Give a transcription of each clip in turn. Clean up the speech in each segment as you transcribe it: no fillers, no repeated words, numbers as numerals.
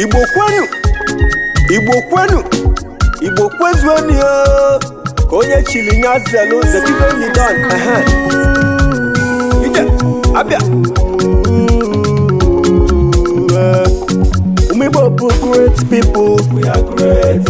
Igbo kwenu, Igbo kwenu, Igbo kwezueni yo. Konye chili nyazelu, the given you done. Ije, abia. Umibobu great people. We are great.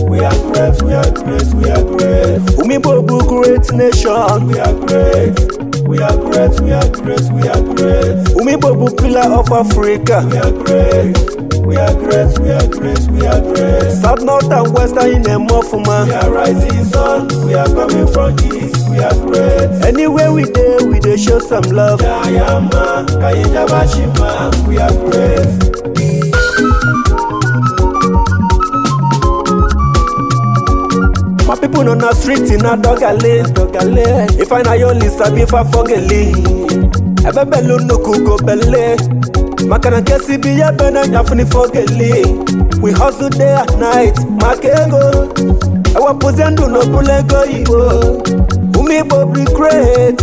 We are great. We are great. We are great. Umibobu great nation. We are great. We are great. We are great. We are great. Umibobu pillar of Africa. We are great. We are great, we are great, we are great. South, north and western in a movement. We are rising sun, we are coming from east, we are great. Anywhere we dey show some love. Yayama, Kayijabashima, we are great. My people on the street in a dogale. If I know your list, I be for fogely. Ebebelu no kugo belle. Makana kesi biya bena nyafuni fogeli. We hustle day at night, makego. Awa pozendu no bulego iwo. Umibo be great.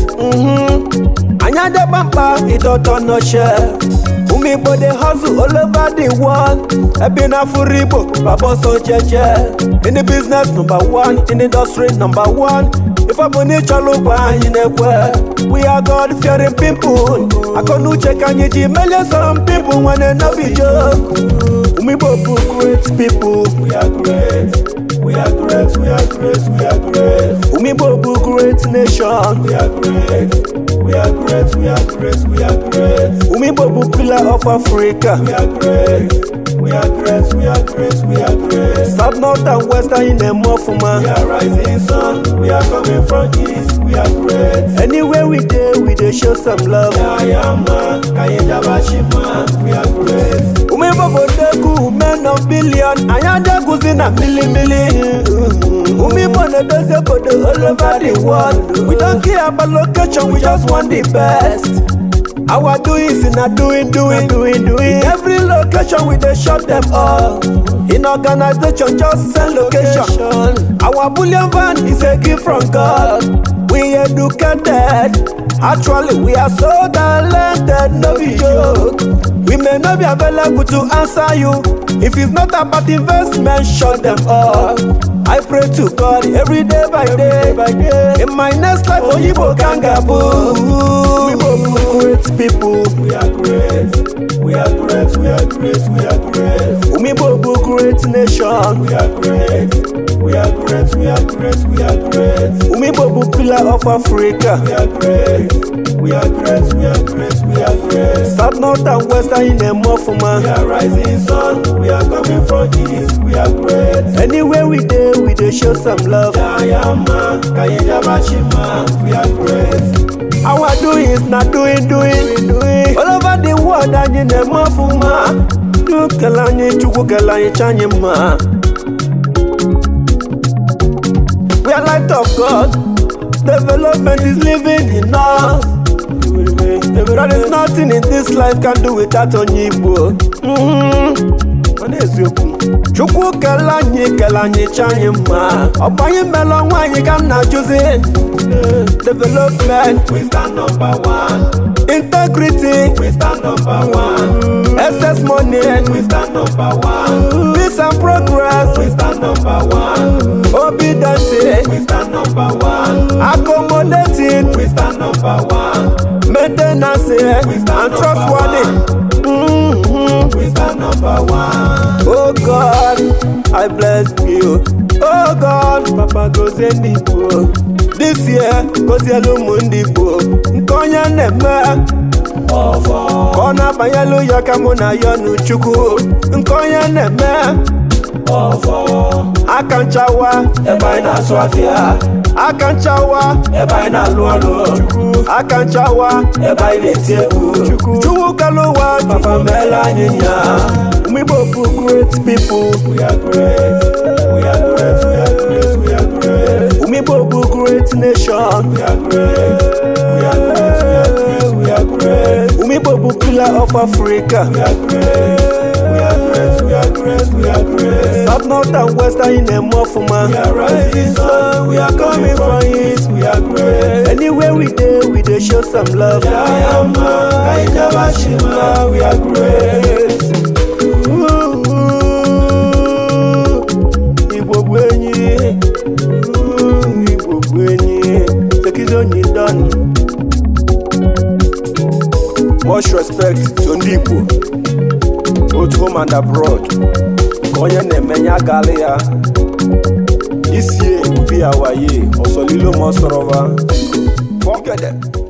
Anyada bamba, it don't no share. Umibo they hustle all over the world. Ebina furibo, babo so jeje. In the business number one, in the industry number one. If I bone chalo in the world, we are God-fearing people. I can't check on you, millions of people when they not be joke. We both great people. We are great. We are great. We are great. We are great. We both great nation. We are great. We are great. We are great. We are great. We both pillar of Africa. We are great. We are great, we are great, we are great. South, north and western in a movement. We are rising sun, we are coming from east, we are great. Anywhere we dey show some love. Yayama, Kayijabashima, we are great. Umibobo deku, men of billion, Ayanda guzina million. Umibo nedoze bodo all over the world. We don't care about location, we just want the best. Our doings in a doing. In every location we dey shut them all. In organization, just send location. Our bullion van is a gift from God. We educated. Actually, we are so talented, no be joke. We may not be available to answer you. If it's not about investment, shut them all. I pray to God every day by day. In my next life, Onyibo Kangaboo. We both great people. We are great. We are great. We are great. We are great. Umibobu great nation. We are great. We are great. We are great. We are great. Umibobu pillar of Africa. We are great. We are great. We are great. We are great. South, north and western in a movement. We are rising sun. We are coming from east. We are great. Anywhere we dey show some love. Yayama, Kayijabashima, we are great. Our doings not doing. All over the world and in the mafuma. You kalanye chuku kalanye chanyema. We are light of God. Development is living in us. There is nothing in this life can do without Onyibo. Chuku kalanye chanyema. Obanyi melon wanyi kan na choose. Development, we stand number one. Integrity, we stand number one. Excess money, we stand number one. Peace and progress, we stand number one. Obedience, we stand number one. Accommodating, we stand number one. Maintenance, we stand trustworthy. We stand number one. Oh God, I bless you. Oh God, Papa goes in the book. This year, cause yellow mundi bo. Nkonya neme. Kona bayalo yakamona yonu chuku. Nkonya neme. Akanchawa, ebaina swafia. Akanchawa, ebaina lualo. Akanchawa, ebaina teku. Chuku kalowa, Papa mela nyinya. We both great people. We are great. We are great. We are great. We are great. Umibobu great nation. We are great. We are great. We are great. We are great. Umibobu pillar of Africa. We are great. We are great. We are great. We are great. South, north and western in a movement. We are rising sun. We are coming from east. We are great. Anywhere we dey show some love. Yayama, Kayijabashima, we are great. respect to ndị Igbo, both home and abroad. Onye na-emenye agali ya isie ubi awaye osolilo mosorova. Forget it.